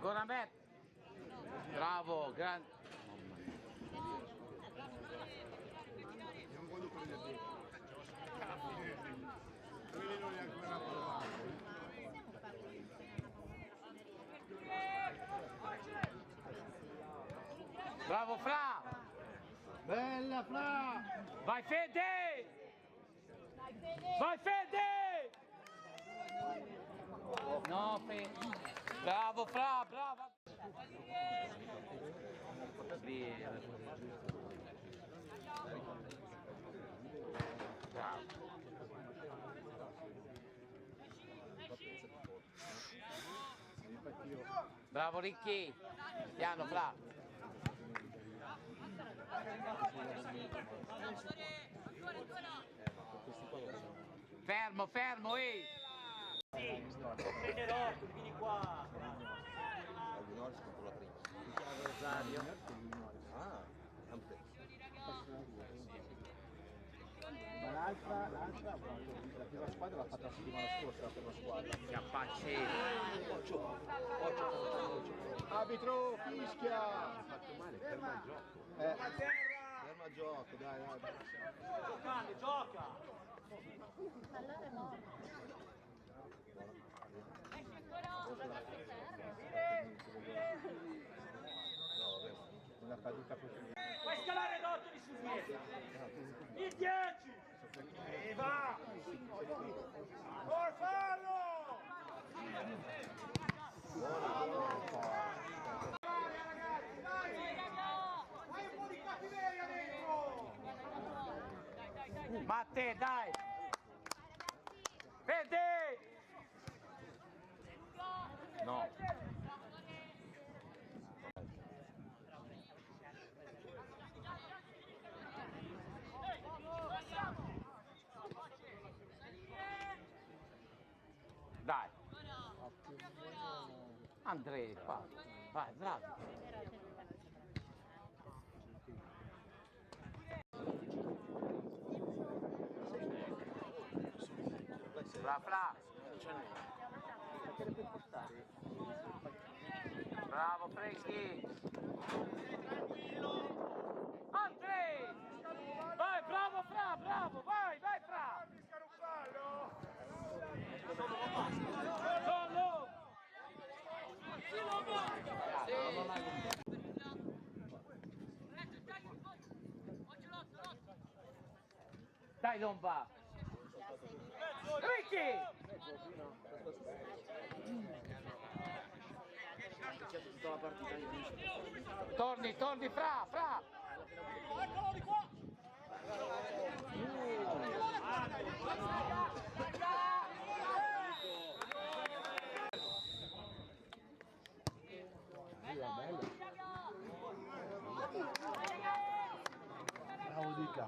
Goramet. Bravo, grande. Non voglio prendere quelli non li ha ancora provato. Bravo Fra. Bella Fra. Vai Fede. Vai Fede. No Fede. Bravo Fra, brava. Bravo. Bravo Ricchi. Piano Fra. Fermo, fermo, ehi! Prenderò, vieni qua! Rosario. Ah, Ma l'altra, la prima squadra l'ha fatta la settimana scorsa, la prima squadra. Chiappaci! Arbitro, fischia! ha fatto male, ferma il gioco. Ferma il gioco, dai. Giocando, gioca! Allora è morto. No, vabbè, una caduta così. Puoi scalare Dottoli sul dietro! Il 10! E va! Por farlo! Fai un po' di cattiveria dentro! Matte, dai! Fede! No. Dai. Andrea, qua. Vai, bravo. Fra. Bravo Frecchi. Andrea! Vai, bravo Fra, bravo, vai Fra! Solo! Dai Lomba! Ricchi! tutta la partita. Torni Fra! Eccolo di qua! Bravo Dica.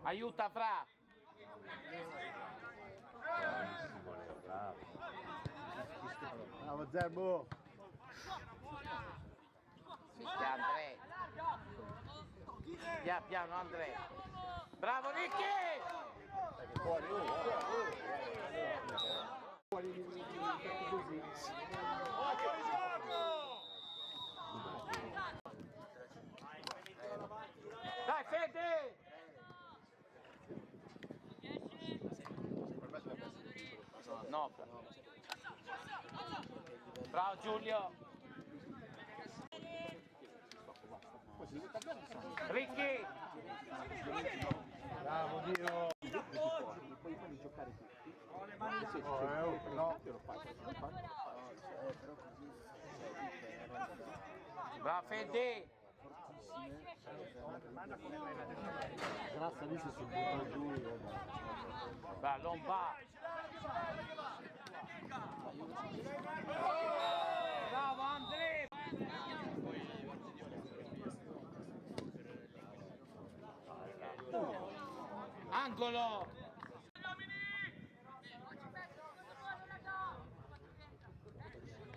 Aiuta Fra! Bravo Zerbo. Fischia Andrea! Piano Andrea! Bravo Ricchi! Fuori, così. Occhio di gioco! Dai Fede! No. Bravo Giulio! Ricchi! Bravo Dio. Poi fammi giocare tutti. No. Bravo Fede! Grazie lì si butta giù. Va, non va! Bravo Andrea! Angolo!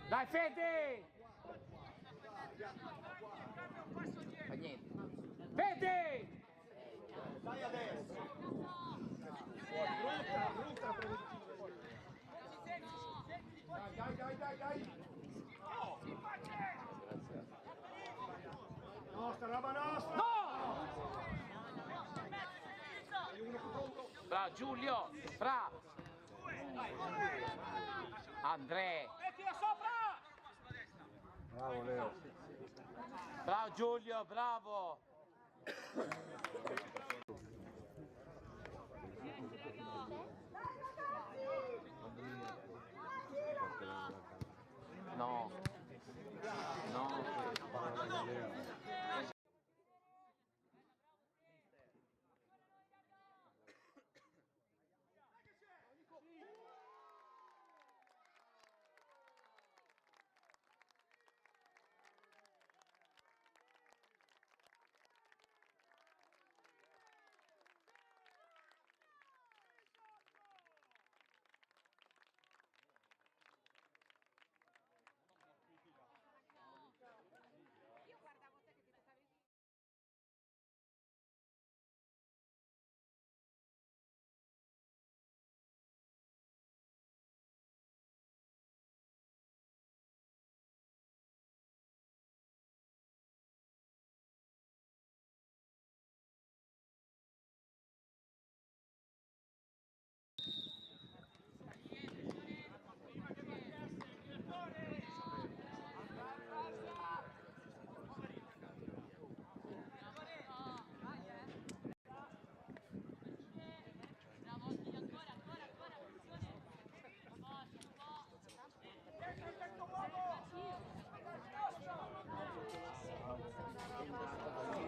Dai Fede! Fa niente. Fede! Dai adesso! Nostra, roba nostra! No! Bravo Giulio, bravo! Andrea! Mettila sopra! Bravo Leo. Bravo Giulio, bravo! No, no. Io guardavo te che ti toccavi.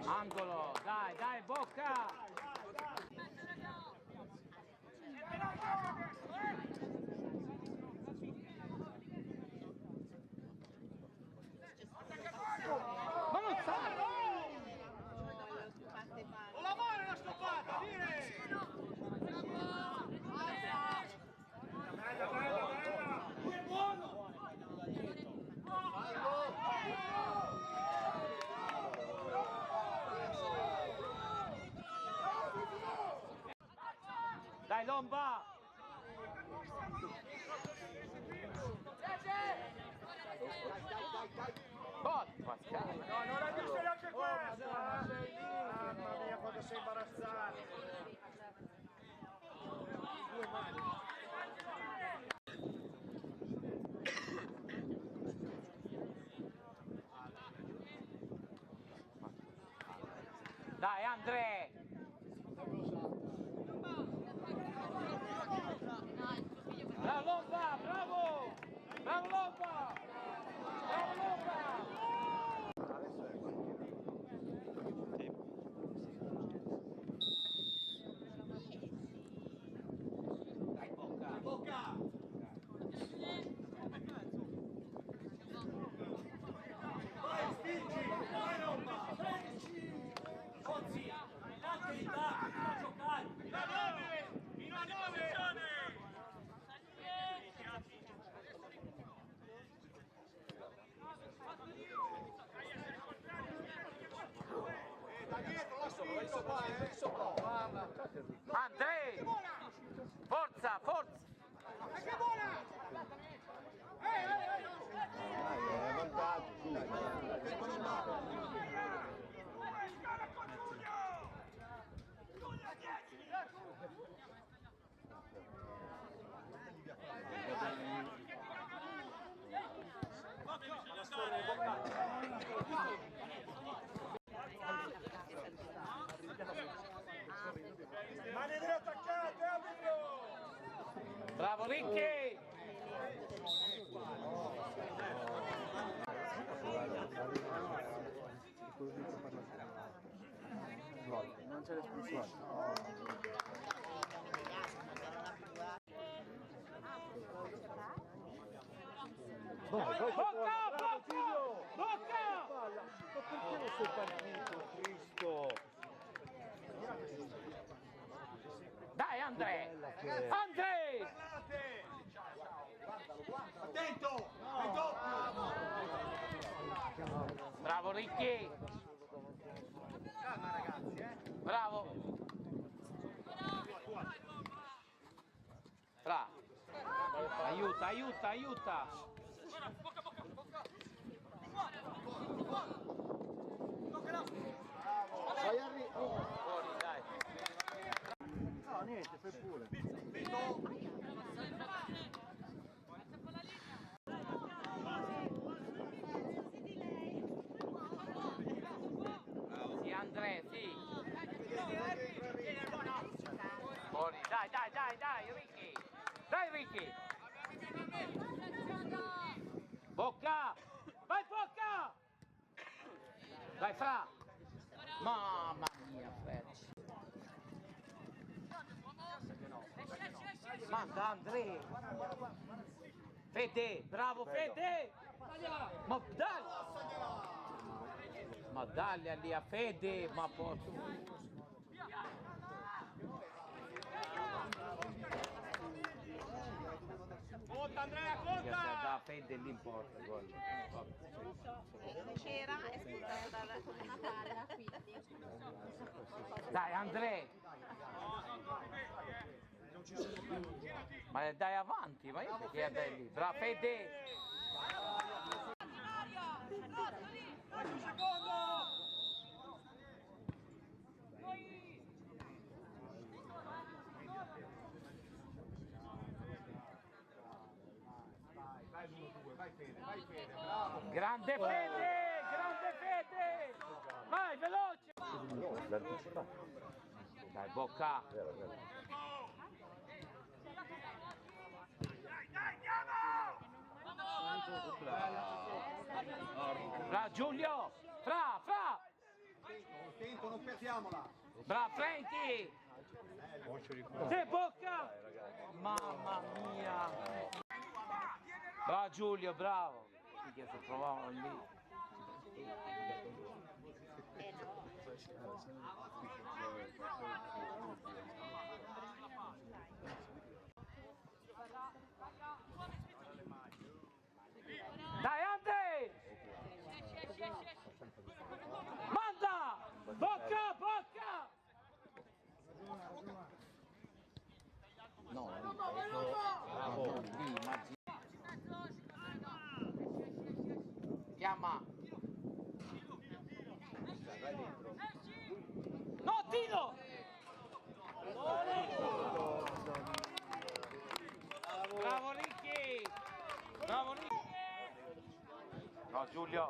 Angolo, dai, dai, Bocca! Ma non sa! Con la mano la stoppata, dire! Bella, bella, bella! Lui è buono! Dai Lomba! Pascal! No, non l'hai vista neanche questa! Mamma mia, quando sei imbarazzato! Due mani! Dai Andre! Bravo Lomba, bravo! Bravo Lomba! Bravo Lomba! Bocca! Vai, spingi! Vai, Roma! Cozzi! L'attività! A giocare! Fino a 9! Fino a 9! Da dietro la spinto qua, guarda! Andre! Forza, forza! E che buona! Dai, vantaggio, su. Mani delle attaccate, arbitro! Bravo Ricchi! Non c'è l'espulsione. Bocca! Bocca! Bocca! Ma perché non sei partito, Cristo? Dai Andre! Andre! Guardate! Attento! È doppio! Bravo Ricchi! Calma ragazzi, Bravo! Bravo! Aiuta, aiuta, aiuta. Vai Henry. Fuori, dai. No, niente, fai pure. Sì, Andrea, sì. Fuori, dai, dai, dai, dai, Ricky. Dai, Ricky. Bocca. Vai, Bocca. Dai, Fra. Mamma mia, Fred. Manda Andrea. Fede, bravo Fede. Ma dai. Ma dagli lì a Fede, ma posso. Conta Andrea, Da conta! Fede lì in porta, gol. C'era e sputtata una palla, quindi. Dai Andrea. Ma dai avanti, ma io perché dai lì? Bravo Fede. Un secondo! Vai 1-2, vai Fede, bravo! Grande Fede, grande Fede. Vai veloce. Dai Bocca. Dai, andiamo! Bravo Giulio. Fra. Tempo, non perdiamola. Bravo Frankie. Sì, Bocca. Mamma mia. Bravo Giulio, bravo. Che si trovavano lì. Dai Andre! Manda! Bocca! No, bravo. Chiama! No, Tino! Bravo Ricky! Bravo Ricky! No, Giulio!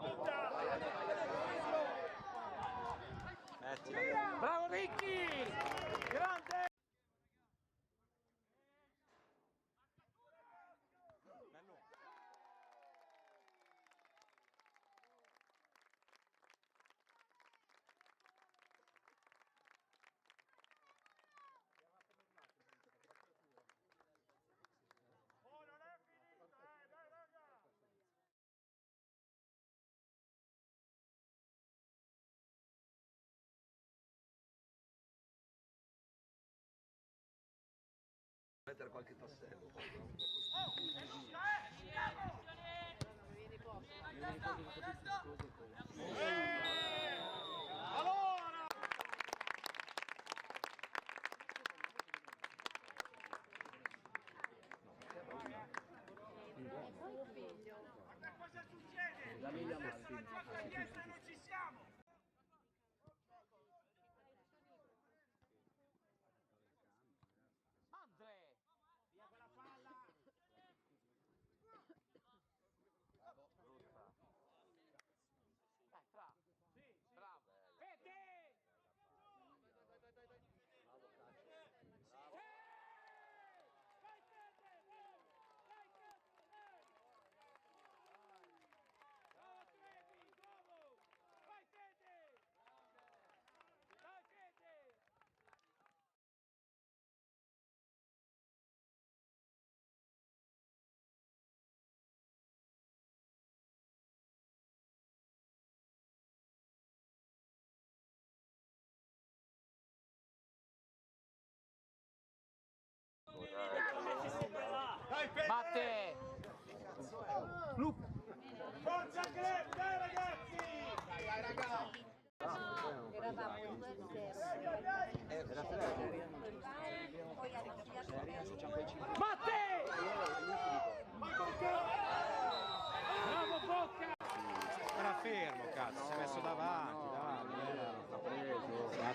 Bravo Ricky! Grande! Oh, non è finita, dai raga! Mettere qualche tassello. Allora! Ma cosa succede? Dietro non ci siamo! Andre! Via quella palla! Brutta. Dai, Fra! Sì, bravo! Fede! Bravo calcio. Vai Fede! Vai cazzo! Bravo Trevi! Bravo!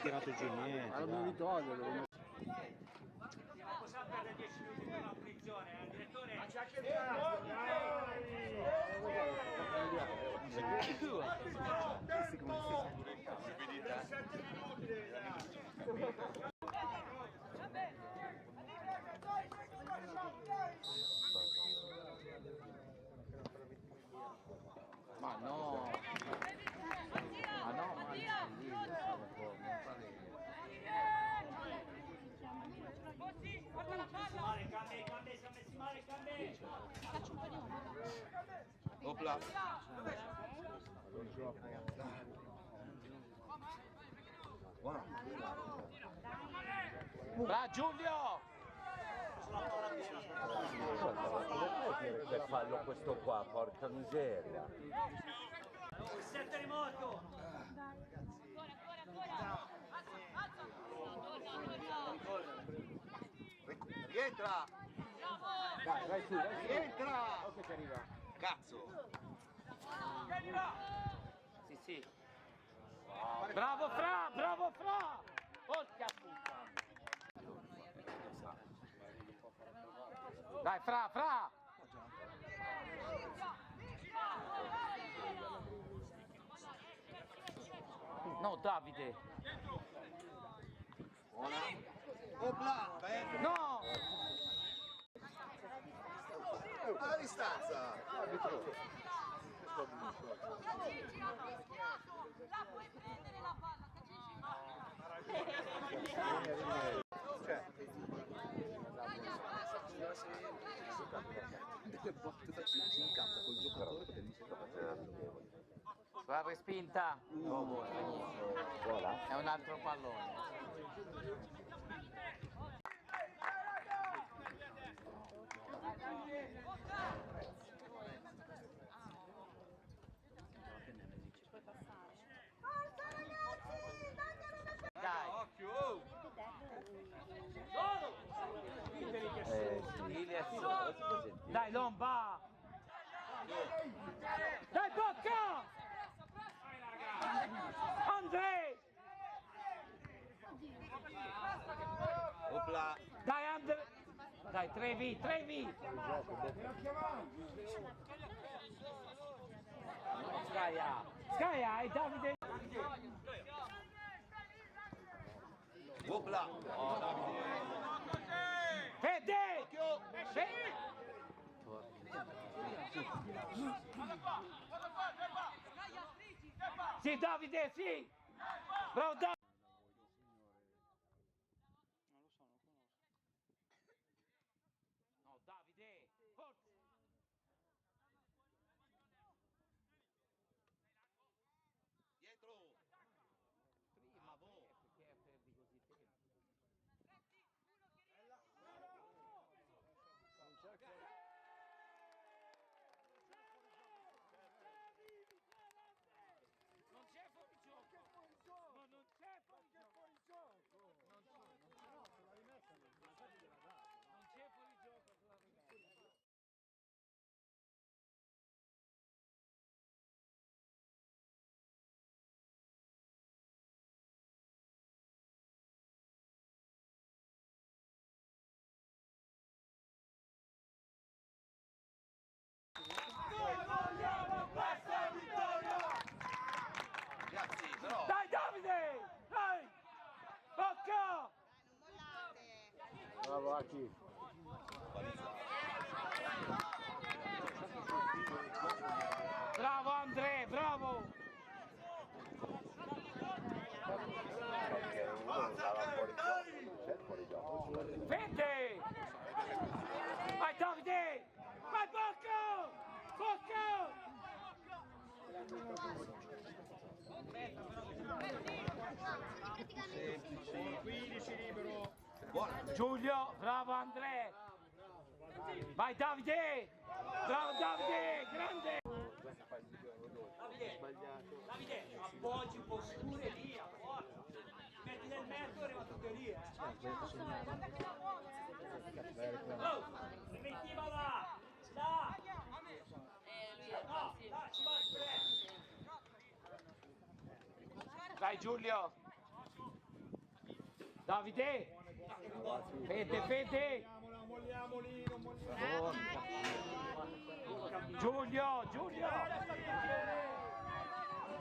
tirato giù niente. Allora mi ritoglierlo. Possiamo perdere 10 minuti per una punizione, direttore? Ma c'è anche il cazzo, Ma no! Ma no, ma Opla. Bravo Giulio! Che fallo questo qua, porca miseria. C'è il terremoto! Rientra! Vai su, vai su. Rientra! Ok che arriva. Cazzo! Sì, sì. Bravo Fra, bravo Fra! Porca puttana! Dai Fra, Fra! No Davide! Opla! No! Alla distanza! La puoi prendere la palla, La respinta! È un altro pallone. Dai! Dai Lomba! Dai Bocca! Andrei! Opla! Dai Andrei! Dai Trevi, Trevi! Scaia! Scaia e Davide! Opla! Fede! Fede! Sì Davide, sì! Bravo Davide! Non lo so, non conosco. No Davide! Forza! Dietro! Prima voi, perché perdi così tempo. Non c'è fuorigioco! No, non c'è fuorigioco! Non c'è fuorigioco, te la rimessa. Ragazzi, però! Dai Davide! Dai! Bocca! Bravo Aki. Bravo Andrea, bravo! Fede! Vai Davide! Vai Bocca! Bocca! Semplici. 15 libero. Giulio, bravo Andrea! Vai Davide! Bravo Davide! Grande! Davide, appoggi un po' scuro e via, forza! Metti nel mezzo e arriva tutto lì, Oh! Primitiva là! Là! No, là, ci va il Vai Giulio! Davide! Fede! Giulio!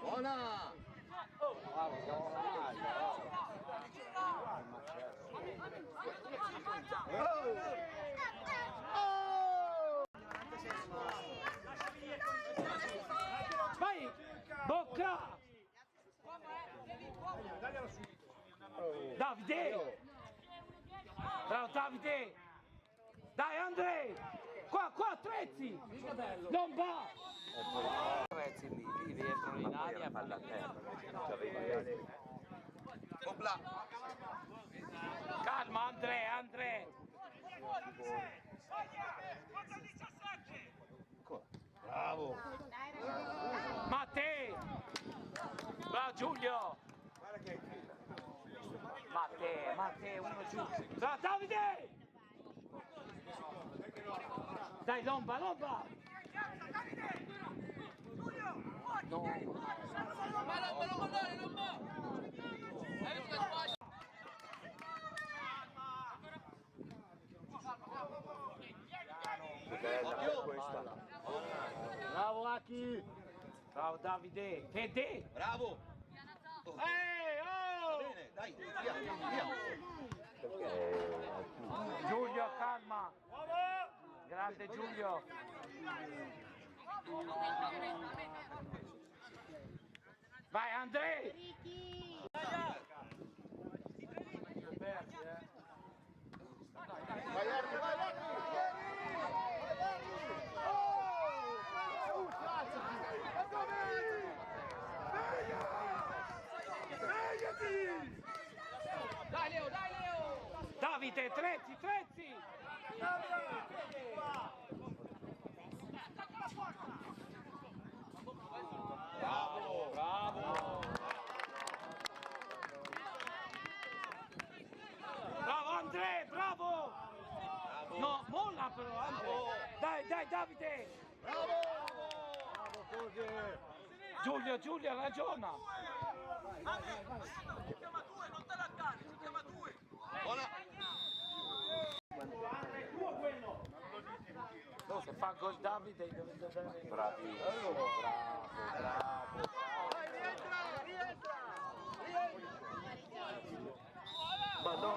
Buona! Vai! Bocca! Davide! Bravo Davide! Dai Andre! Qua Trezzi! Non va! Trezzi lì rientrano in aria. Palla a terra, c'avevi Obla! Calma Andre! Bravo! Matteo! Bravo Giulio! Matteo, uno giù! Bravo Davide! Dai Lomba! bella questa. Bravo Aki! Bravo Davide! Fede! Bravo! Bene, dai, via! Giulio, calma! Grande Giulio! Vai Andrea! Vai Aki! Dai Leo! Davide, Trezzi! Bravo Andrea, bravo! No, molla però Andrea! Dai Davide! Giulio ragiona! Buona! No, se fa gol Davide deve andare. Bravissimo, bravo. Ma non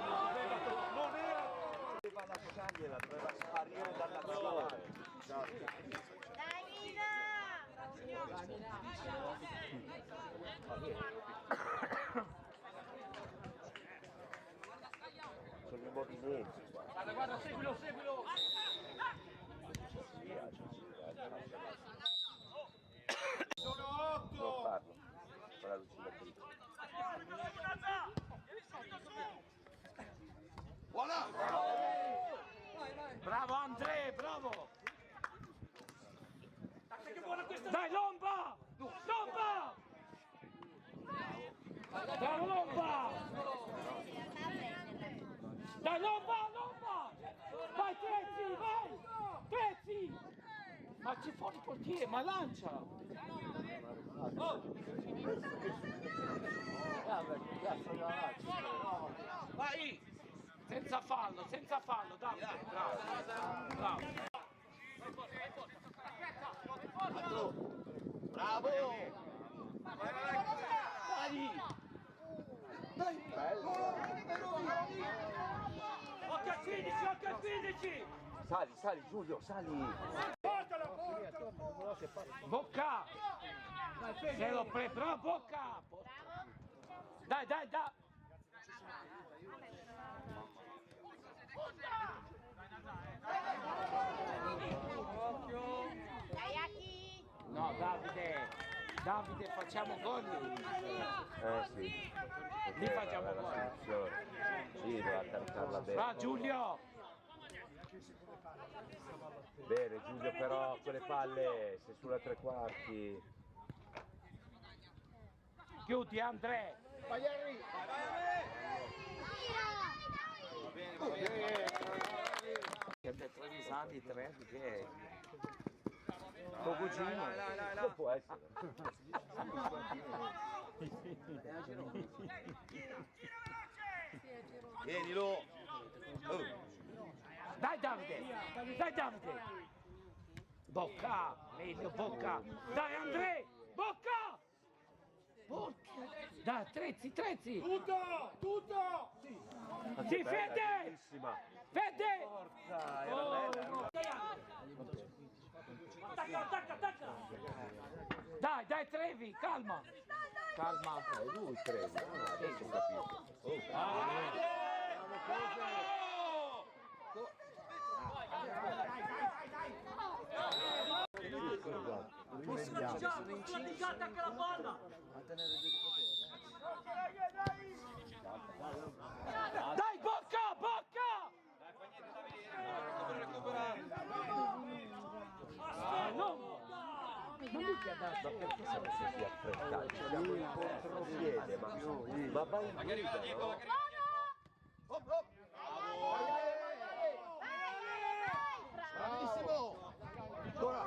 doveva lasciargliela, doveva sparire dall'azione. Dai Nina! Sono i movimenti qua. Guarda, seguilo! Non farlo. Quella lucina qui. Buona! Bravo Andrea, bravo! Dai Lomba! Bravo Lomba! Dai Lomba! Vai Trezzi! Ma c'è fuori il portiere, ma lancia! Vai! Senza fallo, Davide! Bravo! Bravo! Occhio al 15! Sali Giulio, sali! Bocca! Se lo prepara Bocca! Dai! Dai Aki! No, Davide, facciamo gol. Sì. Lì facciamo gol. Sì, doveva caricarla bene. Va Giulio! Bene Giulio, però quelle palle, sei sulla tre quarti. Chiudi Andrea! Vai Henry! Siete Trevisani, tre, che è? Tuo cugino? Non può essere. Sì, è giro Tienilo. Dai Davide, dai Davide. Bocca, meglio Bocca. Dai Andrea, Bocca. Bocca. Dai, Trezzi. Tutto! Sì, Fede. Bellissima. Fede. Porca, era bella. Attacca! Dai Trevi, calma. Calma. È lui Trevi. Adesso ho capito. Attacca anche la palla! Dai Bocca! Non mi chiede Ma perché siamo così affrettati? Siamo in contropiede, ma vai in guida, no? Bravissimo. Ancora,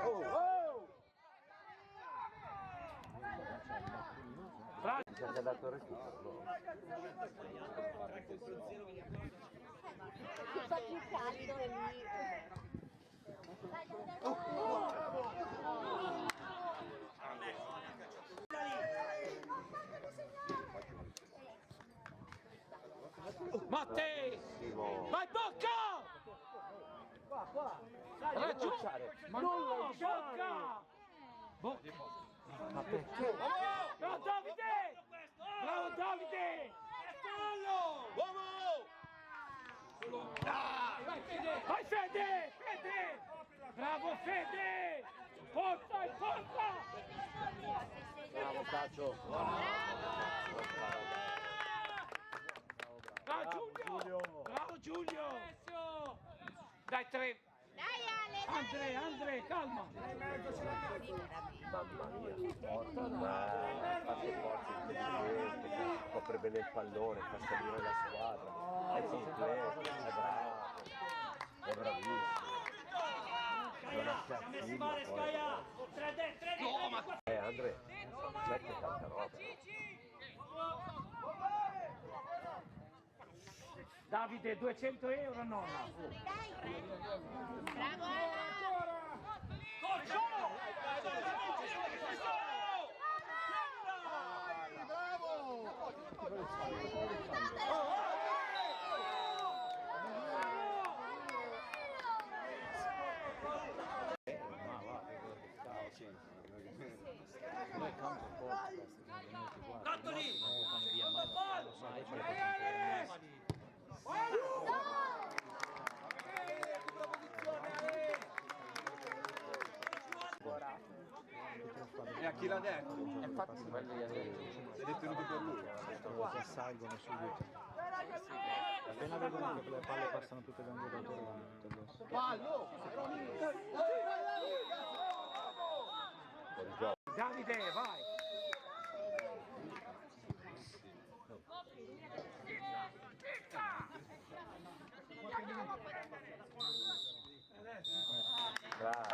Ci ha dato il recupero, no? Fa più caldo e lì. Mattei! Vai Bocca! Raggiungi! Ma non Bocca! Ma perché? Bravo Davide! Bravo Davide! Uomo! Vai Fede! Bravo Fede! Forza! Bravo calcio. Bravo Giulio! Dai Tre! Dai Ale, Andre, calma! Mamma mia, porta fate forza intelligente, copre bene il pallone, fa salire la squadra, è completo, è bravo, è bravissimo. Non ha cattivo poi. Andre, certo tanta roba. Davide, 200 euro nonna! Bravo Ale. Tanto lì! E a chi l'ha detto? Infatti quello gli ha detto. È detenuto per lui. Che salgono subito. Appena vedono che le palle passano tutte da un giocatore vanno tutte addosso. Fuori gioco. Davide, vai! Bravo.